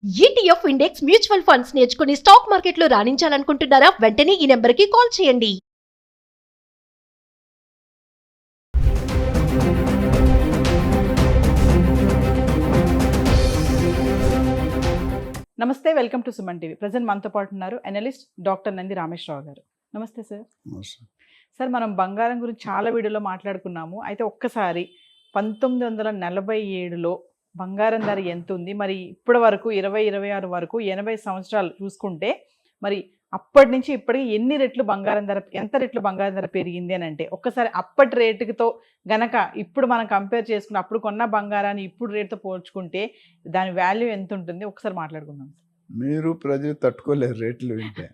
ETF index mutual funds నేర్చుకుని stock మార్కెట్లో రాణించాలనుకుంటున్నారా? వెంటనే ఈ నెంబర్కి కాల్ చేయండి. నమస్తే, welcome to Suman TV. Present మనతో పాటు ఉన్నారు అనలిస్ట్ డాక్టర్ నంది రామేశ్వరరావు గారు. నమస్తే సార్. సార్, మనం బంగారం గురించి చాలా వీడియోలో మాట్లాడుకున్నాము. అయితే ఒక్కసారి 1947లో బంగారం ధర ఎంత ఉంది, మరి ఇప్పటి వరకు 2026 వరకు 80 సంవత్సరాలు చూసుకుంటే మరి అప్పటి నుంచి ఇప్పటికి ఎన్ని రెట్లు బంగారం ధర, ఎంత రెట్లు బంగారం ధర పెరిగింది అని అంటే ఒక్కసారి అప్పటి రేటుతో గనక ఇప్పుడు మనం కంపేర్ చేసుకుని అప్పుడు కొన్న బంగారాన్ని ఇప్పుడు రేటుతో పోల్చుకుంటే దాని వాల్యూ ఎంత ఉంటుంది ఒకసారి మాట్లాడుకుందాం. మీరు ప్రజలు తట్టుకోలేరు రేట్లు వింటే.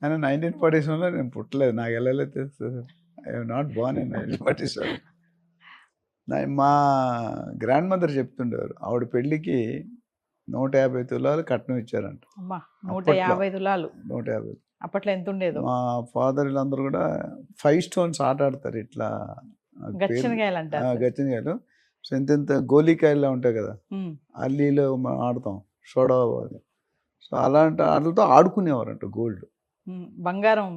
కానీ 1947లో నేను పుట్టలేదు, నాకు ఎలా తెలుస్తుంది? I have not Born in 1947. మా గ్రాండ్ మదర్ చెప్తుండేవారు, ఆవిడ పెళ్ళికి 150 తులాలు కట్నం ఇచ్చారంట. 150 తులాలు. 150. అప్పట్లో ఎంత ఉండేది? మా ఫాదర్ వీళ్ళందరూ కూడా 5 స్టోన్స్ ఆట ఆడతారు, ఇట్లా గచ్చనకాయలు అంటారు. గచ్చనకాయలు. సో ఇంత గోలీకాయలు ఉంటాయి కదా, అల్లీలో ఆడతాం సోడా. సో అలాంటి ఆటలతో ఆడుకునేవారంట గోల్డ్, బంగారం.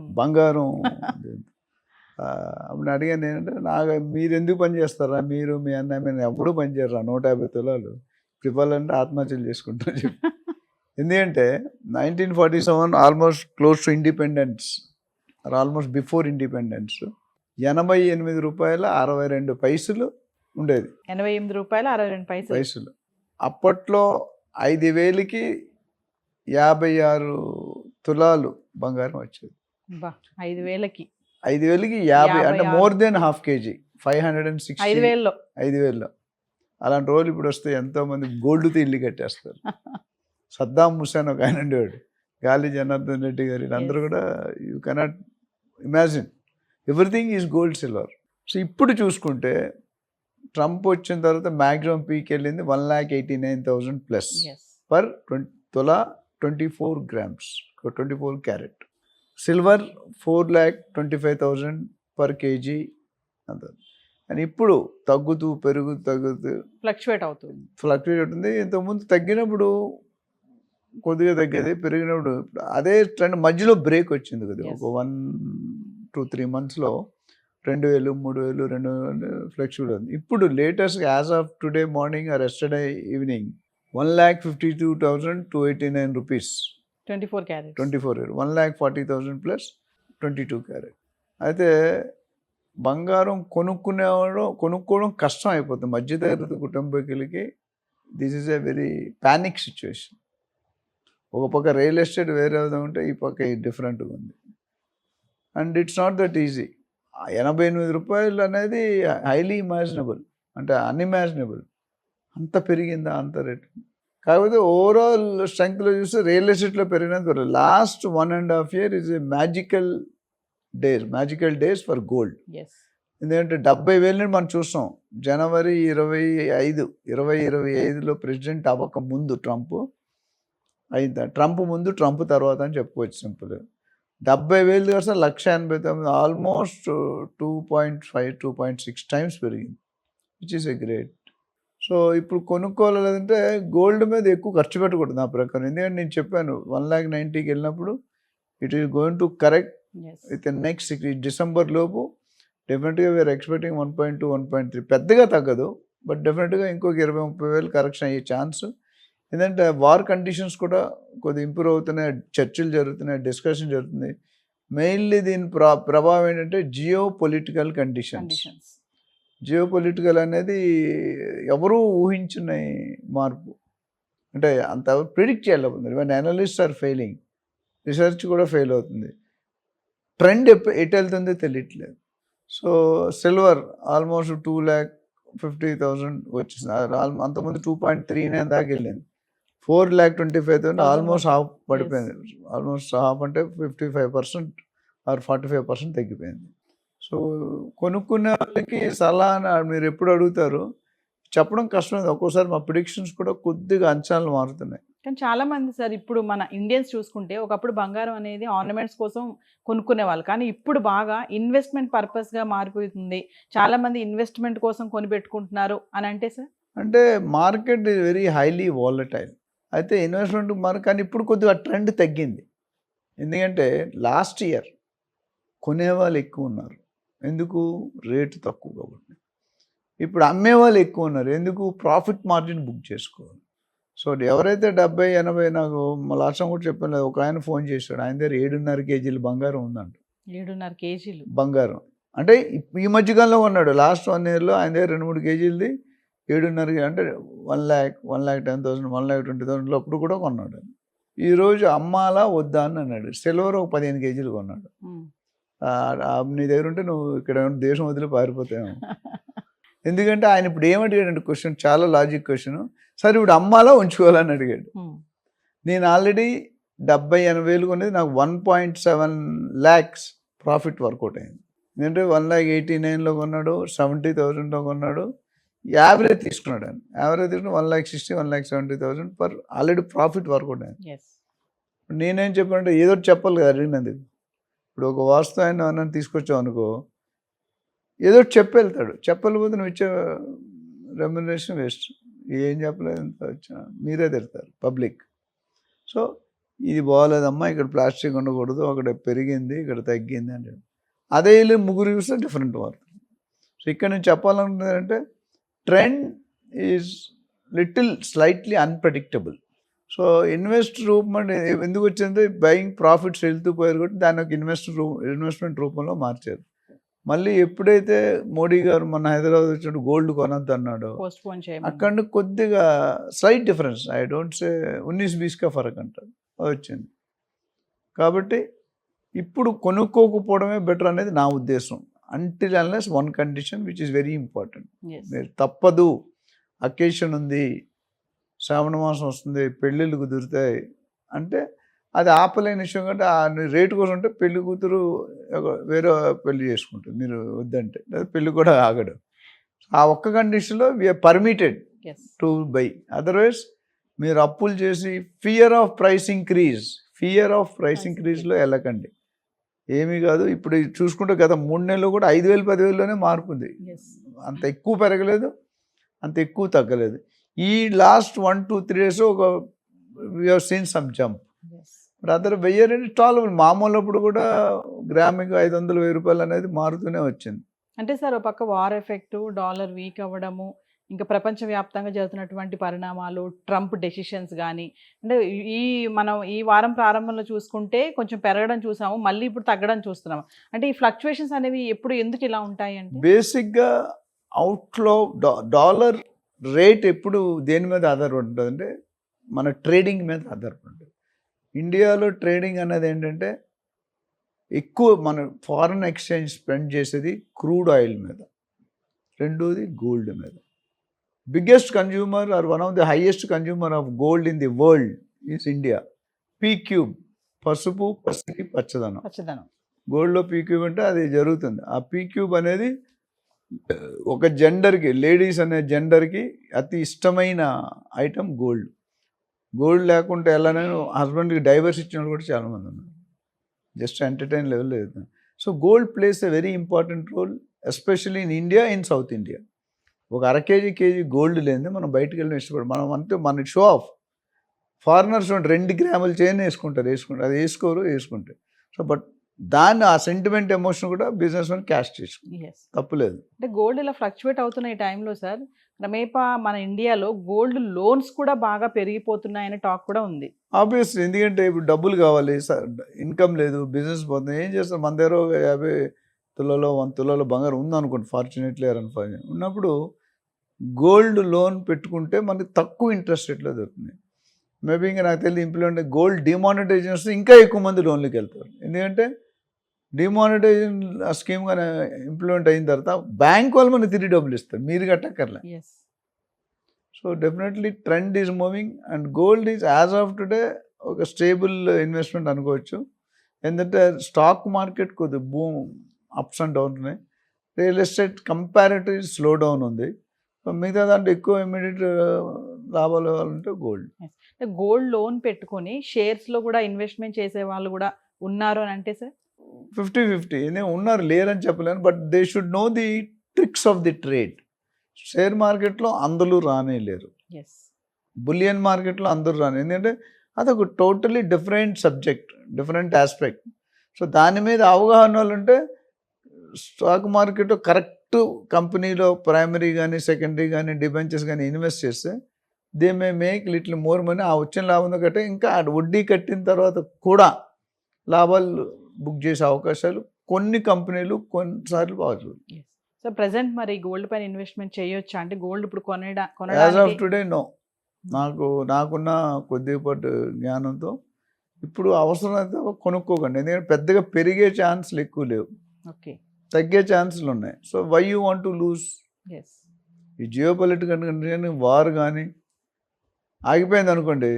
అప్పుడు అడిగాను ఏంటంటే, మీరు ఎందుకు పని చేస్తారా, మీరు మీ అన్నయ్య మీరు ఎప్పుడూ పని చేయరా, 150 తులాలు ఇప్పుడు ఇవ్వాలంటే ఆత్మహత్యలు చేసుకుంటారు చెప్పి. ఎందుకంటే 1947 almost close to independence, almost before independence, 88 రూపాయల 62 పైసలు ఉండేది. 88 రూపాయల 62 పైసలు. అప్పట్లో 5,000కి 56 తులాలు బంగారం వచ్చేది. 5,000కి 50 అంటే మోర్ దెన్ హాఫ్ కేజీ, 560. 5,000లో అలాంటి రోజులు ఇప్పుడు వస్తే ఎంతోమంది గోల్డ్తో ఇల్లు కట్టేస్తారు. సద్దాం హుస్సేన్ ఒక ఆయన ఉండేవాడు, గాలి జనార్దన్ రెడ్డి గారు, వీళ్ళందరూ కూడా you cannot imagine, everything is gold silver. So ఇప్పుడు చూసుకుంటే ట్రంప్ వచ్చిన తర్వాత మ్యాక్సిమం పీక్ వెళ్ళింది 1,89,000 ప్లస్ పర్ తులా, 24 grams, 24 carrot. Silver 4,25,000 per KG అంత. అని ఇప్పుడు తగ్గుతూ ఫ్లక్చువేట్ అవుతుంది. ఇంతకుముందు తగ్గినప్పుడు కొద్దిగా తగ్గేది, పెరిగినప్పుడు అదే ట్రెండ్ మధ్యలో బ్రేక్ వచ్చింది కదా, ఒక 1-2-3 monthsలో 2,000, 3,000, 2,000 ఫ్లక్చువేట్ అవుతుంది. ఇప్పుడు latest as of today morning or yesterday evening 1,52,289 rupees, 24 carat. 1,40,000 plus 22 carat. అయితే బంగారం కొనుక్కోవడం కష్టం అయిపోతుంది మధ్యతరగతి కుటుంబీకులకి. This is a very panic situation. ఒక పక్క రియల్ ఎస్టేట్ వేరే విధంగా ఉంటే ఈ పక్క డిఫరెంట్గా ఉంది. And it's not that easy. 88 రూపాయలు అనేది హైలీ ఇమాజినబుల్, అంటే అన్ఇమాజినబుల్. అంత పెరిగిందా అంత రేటు? కాకపోతే ఓవరాల్ స్ట్రెంగ్త్లో చూస్తే రియల్ ఎస్టేట్లో పెరిగినంత last 1.5 years is a magical days for gold. ఎందుకంటే 70,000 మనం చూస్తాం. జనవరి 2025లో ప్రెసిడెంట్ అవ్వక ముందు ట్రంప్ ముందు, ట్రంప్ తర్వాత అని చెప్పుకోవచ్చు సింపుల్. 70,000 కాస్త 1,89,000, ఆల్మోస్ట్ 2.5-2.6 times పెరిగింది, which is a great. So ఇప్పుడు కొనుక్కోవాలంటే గోల్డ్ మీద ఎక్కువ ఖర్చు పెట్టకూడదు నా ప్రకారం. ఎందుకంటే నేను చెప్పాను 1,90,000కి వెళ్ళినప్పుడు it is going to correct with next December లోపు. డెఫినెట్గా వీఆర్ ఎక్స్పెక్టింగ్ 1.2, 1.3, పెద్దగా తగ్గదు, బట్ డెఫినెట్గా ఇంకొక 20-30,000 కరెక్షన్ అయ్యే ఛాన్స్. ఎందుకంటే వార్ కండిషన్స్ కూడా కొద్దిగా ఇంప్రూవ్ అవుతున్నాయి, చర్చలు జరుగుతున్నాయి, డిస్కషన్ జరుగుతుంది. మెయిన్లీ దీని ప్రభావం ఏంటంటే geopolitical conditions. Geopolitical అనేది ఎవరూ ఊహించిన మార్పు, అంటే అంత ప్రిడిక్ట్ చేయలేకపోతుంది. Even analyst are failing, research కూడా ఫెయిల్ అవుతుంది. ట్రెండ్ ఎటు వెళ్తుందో తెలియట్లేదు. సో సిల్వర్ ఆల్మోస్ట్ 2,50,000 వచ్చింది, అంతకుముందు 2.39 దాకా వెళ్ళింది. 4,25,000, ఆల్మోస్ట్ హాఫ్ పడిపోయింది. ఆల్మోస్ట్ హాఫ్ అంటే 55% ఆర్ 45% తగ్గిపోయింది. సో కొనుక్కునే వాళ్ళకి సలహా మీరు ఎప్పుడు అడుగుతారు చెప్పడం కష్టం. ఒక్కోసారి మా ప్రిడిక్షన్స్ కూడా కొద్దిగా అంచనాలు మారుతున్నాయి. కానీ చాలా మంది సార్, ఇప్పుడు మన ఇండియన్స్ చూసుకుంటే ఒకప్పుడు బంగారం అనేది ఆర్నమెంట్స్ కోసం కొనుక్కునే వాళ్ళు, కానీ ఇప్పుడు బాగా ఇన్వెస్ట్మెంట్ పర్పస్గా మారిపోతుంది. చాలా మంది ఇన్వెస్ట్మెంట్ కోసం కొనిపెట్టుకుంటున్నారు అని అంటే సార్, అంటే market is very highly volatile. అయితే ఇన్వెస్ట్మెంట్ కానీ ఇప్పుడు కొద్దిగా ట్రెండ్ తగ్గింది. ఎందుకంటే లాస్ట్ ఇయర్ కొనేవాళ్ళు ఎక్కువ ఉన్నారు, ఎందుకు? రేటు తక్కువ కాబట్టి. ఇప్పుడు అమ్మేవాళ్ళు ఎక్కువ ఉన్నారు, ఎందుకు? ప్రాఫిట్ మార్జిన్ బుక్ చేసుకోవాలి. సో ఎవరైతే 70-80, నాకు లాస్ట్ టైం కూడా చెప్పాను, ఒక ఆయన ఫోన్ చేశాడు, ఆయన దగ్గర 7.5 కేజీలు బంగారం ఉందంట. 7.5 కేజీలు బంగారం అంటే ఈ మధ్యకాలంలో కొన్నాడు, లాస్ట్ 1 yearలో ఆయన దగ్గర 2-3 కేజీలది 7.5, అంటే 1,10,000, 1,20,000 అప్పుడు కూడా కొన్నాడు. ఈరోజు అమ్మాలా వద్దా అని అన్నాడు. సిల్వర్ ఒక 15 కేజీలు కొన్నాడు. నీ దగ్గర ఉంటే నువ్వు ఇక్కడ దేశం వదిలి పారిపోతావు. ఎందుకంటే ఆయన ఇప్పుడు ఏమడిగాడంటే క్వశ్చన్, చాలా లాజిక్ క్వశ్చన్. సరే ఇప్పుడు అమ్మాలా ఉంచుకోవాలని అడిగాడు. నేను ఆల్రెడీ 70-80 వేలు కొనేది, నాకు 1.7 lakhs ప్రాఫిట్ వర్కౌట్ అయింది. ఎందుకంటే 1,89,000లో కొన్నాడు, 70,000లో కొన్నాడు, యావరేజ్ తీసుకున్నాడు. ఆయన యావరేజ్ తీసుకుని 1,60,000, 1,70,000 పర్ ఆల్రెడీ ప్రాఫిట్ వర్కౌట్ అయింది. నేనేం చెప్పానంటే ఏదో చెప్పాలి కదా అడిగినందుకు. ఇప్పుడు ఒక వాస్తు ఆయన తీసుకొచ్చావు అనుకో, ఏదో చెప్పి వెళ్తాడు, చెప్పలేకపోతే నువ్వు ఇచ్చే రెమ్యునరేషన్ వేస్ట్. ఏం చెప్పలేదు, మీరే తిడతారు పబ్లిక్. సో ఇది బాగోలేదమ్మా, ఇక్కడ ప్లాస్టిక్ ఉండకూడదు, అక్కడ పెరిగింది, ఇక్కడ తగ్గింది అంటే అదే వీళ్ళు ముగ్గురు చూస్తే డిఫరెంట్ వార్త. సో ఇక్కడ నేను చెప్పాలనుకున్నదంటే trend is little slightly unpredictable. So investment ఎందుకు వచ్చిందంటే బయింగ్ ప్రాఫిట్స్ వెళ్తూ పోయారు కాబట్టి దాన్ని ఒక ఇన్వెస్ట్మెంట్ రూపంలో మార్చారు. మళ్ళీ ఎప్పుడైతే మోడీ గారు మన హైదరాబాద్ వచ్చినట్టు గోల్డ్ కొనద్దు అన్నాడు, అక్కడ కొద్దిగా slight difference, I don't say 19-20 का ఫరక్ అంటారు వచ్చింది. కాబట్టి ఇప్పుడు కొనుక్కోకపోవడమే బెటర్ అనేది నా ఉద్దేశం. Until unless one condition which is very important. మీరు తప్పదు, అకేషన్ ఉంది, శ్రావణ మాసం వస్తుంది, పెళ్ళిళ్ళు కుదురుతాయి అంటే అది ఆపలేని విషయం. కంటే ఆ రేటు కోసం ఉంటే పెళ్లి కూతురు వేరే పెళ్లి చేసుకుంటుంది, మీరు వద్దంటే లేదా పెళ్లి కూడా ఆగడు. ఆ ఒక్క కండిషన్లో we are permitted to buy. Otherwise మీరు అప్పులు చేసి ఫియర్ ఆఫ్ ప్రైస్ ఇంక్రీజ్లో వెళ్ళకండి. ఏమీ కాదు. ఇప్పుడు చూసుకుంటే గత 3 నెలలు కూడా 5,000, 10,000లోనే మార్పు ఉంది. అంత ఎక్కువ పెరగలేదు, అంత ఎక్కువ తగ్గలేదు. ఈ లాస్ట్ 1-2-3 days ఒక we have seen some jump. But other where tolerable. మామూలు అప్పుడు కూడా గ్రామికి 500-1000 రూపాయలు అనేది మారుతూనే వచ్చింది. అంటే సార్ ఒక పక్క వార్ ఎఫెక్ట్, డాలర్ వీక్ అవ్వడము, ఇంకా ప్రపంచవ్యాప్తంగా జరుగుతున్నటువంటి పరిణామాలు, ట్రంప్ డెసిషన్స్ కానీ, అంటే మనం ఈ వారం ప్రారంభంలో చూసుకుంటే కొంచెం పెరగడం చూసాము, మళ్ళీ ఇప్పుడు తగ్గడం చూస్తున్నాము. అంటే ఈ ఫ్లక్చువేషన్స్ అనేవి ఎప్పుడు ఎందుకు ఇలా ఉంటాయి అంటే బేసిక్గా అవుట్లో డాలర్ రేట్ ఎప్పుడు దేని మీద ఆధారపడి ఉంటుంది అంటే మన ట్రేడింగ్ మీద ఆధారపడి ఉంటుంది. ఇండియాలో ట్రేడింగ్ అనేది ఏంటంటే ఎక్కువ మన ఫారెన్ ఎక్స్చేంజ్ స్పెండ్ చేసేది క్రూడ్ ఆయిల్ మీద, రెండోది గోల్డ్ మీద. Biggest consumer or one of the highest consumer of gold in the world is India. P³ పసుపు, పసిడి, పచ్చదనం. గోల్డ్లో P³ అంటే అది జరుగుతుంది. ఆ P³ అనేది ఒక జెండర్కి, లేడీస్ అనే జెండర్కి అతి ఇష్టమైన ఐటమ్ గోల్డ్. గోల్డ్ లేకుంటే ఎలా, నేను హస్బెండ్కి డైవర్స్ ఇచ్చిన వాళ్ళు కూడా చాలామంది ఉన్నారు, జస్ట్ ఎంటర్టైన్ లెవెల్ లేదు. So gold plays a very important role, especially in India, in South India. ఒక 1/2 కేజీ గోల్డ్ లేనిదే మనం బయటకు వెళ్ళిన ఇష్టపడం. మనం అంటే మన షో ఆఫ్. ఫారినర్స్ 2 గ్రాముల చైన్ వేసుకుంటారు, అది వేసుకుంటే. సో బట్ దాన్ని ఆ సెంటిమెంట్ ఎమోషన్ కూడా బిజినెస్ మెన్ క్యాష్ చేసుకుంటారు, తప్పులేదు. అంటే గోల్డ్ ఇలా ఫ్లక్చువేట్ అవుతున్న ఈ టైంలో సార్ క్రమేపా మన ఇండియాలో గోల్డ్ లోన్స్ కూడా బాగా పెరిగిపోతున్నాయనే టాక్ కూడా ఉంది. ఆబ్వియస్లీ, ఎందుకంటే ఇప్పుడు డబ్బులు కావాలి, ఇన్కమ్ లేదు, బిజినెస్ పోతుంది, ఏం చేస్తారు? మన దగ్గర 50 తులాలో 100 తులాలో బంగారం ఉందనుకోండి, ఫార్చునేట్లీ అన్ఫార్చునేట్ ఉన్నప్పుడు గోల్డ్ లోన్ పెట్టుకుంటే మనకి తక్కువ ఇంట్రెస్ట్ రేట్లో దొరుకుతుంది. మేబీ ఇంకా నాకు తెలియదు ఇంప్లిమెంట్ గోల్డ్ డిమానిటైజేషన్ వస్తే ఇంకా ఎక్కువ మంది లోన్లకి వెళ్తారు. ఎందుకంటే డిమానిటైజేషన్ స్కీమ్ కానీ ఇంప్లిమెంట్ అయిన తర్వాత బ్యాంక్ వాళ్ళు మనకి తిరిగి డబ్బులు ఇస్తారు, మీరు కట్టక్కర్లే. So definitely trend is moving and gold is as of today ఒక స్టేబుల్ ఇన్వెస్ట్మెంట్ అనుకోవచ్చు. ఎందుకంటే స్టాక్ మార్కెట్ కొద్ది బూమ్ అప్స్ అండ్ డౌన్ ఉన్నాయి, real estate comparative slow down ఉంది. సో మిగతా దాంట్లో ఎక్కువ ఇమీడియట్ లాభాలు కావాలంటే గోల్డ్. గోల్డ్ లోన్ పెట్టుకొని షేర్స్లో కూడా ఇన్వెస్ట్మెంట్ చేసే వాళ్ళు కూడా ఉన్నారు అని అంటే సార్ 50-50 ఉన్నారు, లేరని చెప్పలేను. But they should know the tricks of the trade. Share మార్కెట్లో అందరూ రానే లేరు. బులియన్ మార్కెట్లో అందరూ రాను, ఎందుకంటే అదొక totally different subject, different aspect. So దాని మీద అవగాహన వాళ్ళు ఉంటే స్టాక్ మార్కెట్ కరెక్ట్ కంపెనీలో ప్రైమరీ కానీ సెకండరీ కానీ డిబెంచర్స్ కానీ ఇన్వెస్ట్ చేస్తే they may make little more money. ఆ వచ్చిన లాభంతో కట్టే ఇంకా వడ్డీ కట్టిన తర్వాత కూడా లాభాలు బుక్ చేసే అవకాశాలు కొన్ని కంపెనీలు కొన్నిసార్లు బాగా. సో ప్రెసెంట్ మరి గోల్డ్ పైన ఇన్వెస్ట్మెంట్ చేయొచ్చా? అంటే గోల్డ్ ఇప్పుడు యాజ్ ఆఫ్ కొనడానికి టుడే నో. నాకున్న కొద్దిపాటి జ్ఞానంతో ఇప్పుడు అవసరమైతే కొనుక్కోకండి, ఎందుకంటే పెద్దగా పెరిగే ఛాన్సులు ఎక్కువ లేవు, ఓకే, తగ్గే ఛాన్సులు ఉన్నాయి. So why you want to lose? Yes, ఈ జియోపొలిటికల్ కంట్రీ వార్ కానీ ఆగిపోయింది అనుకోండి,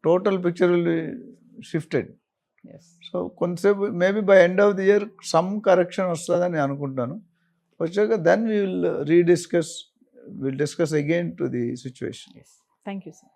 total picture will shifted. Yes. So కొంతసేపు maybe by end of the year some correction వస్తుందని నేను అనుకుంటాను. వచ్చాక then will discuss again to the situation. Thank you sir.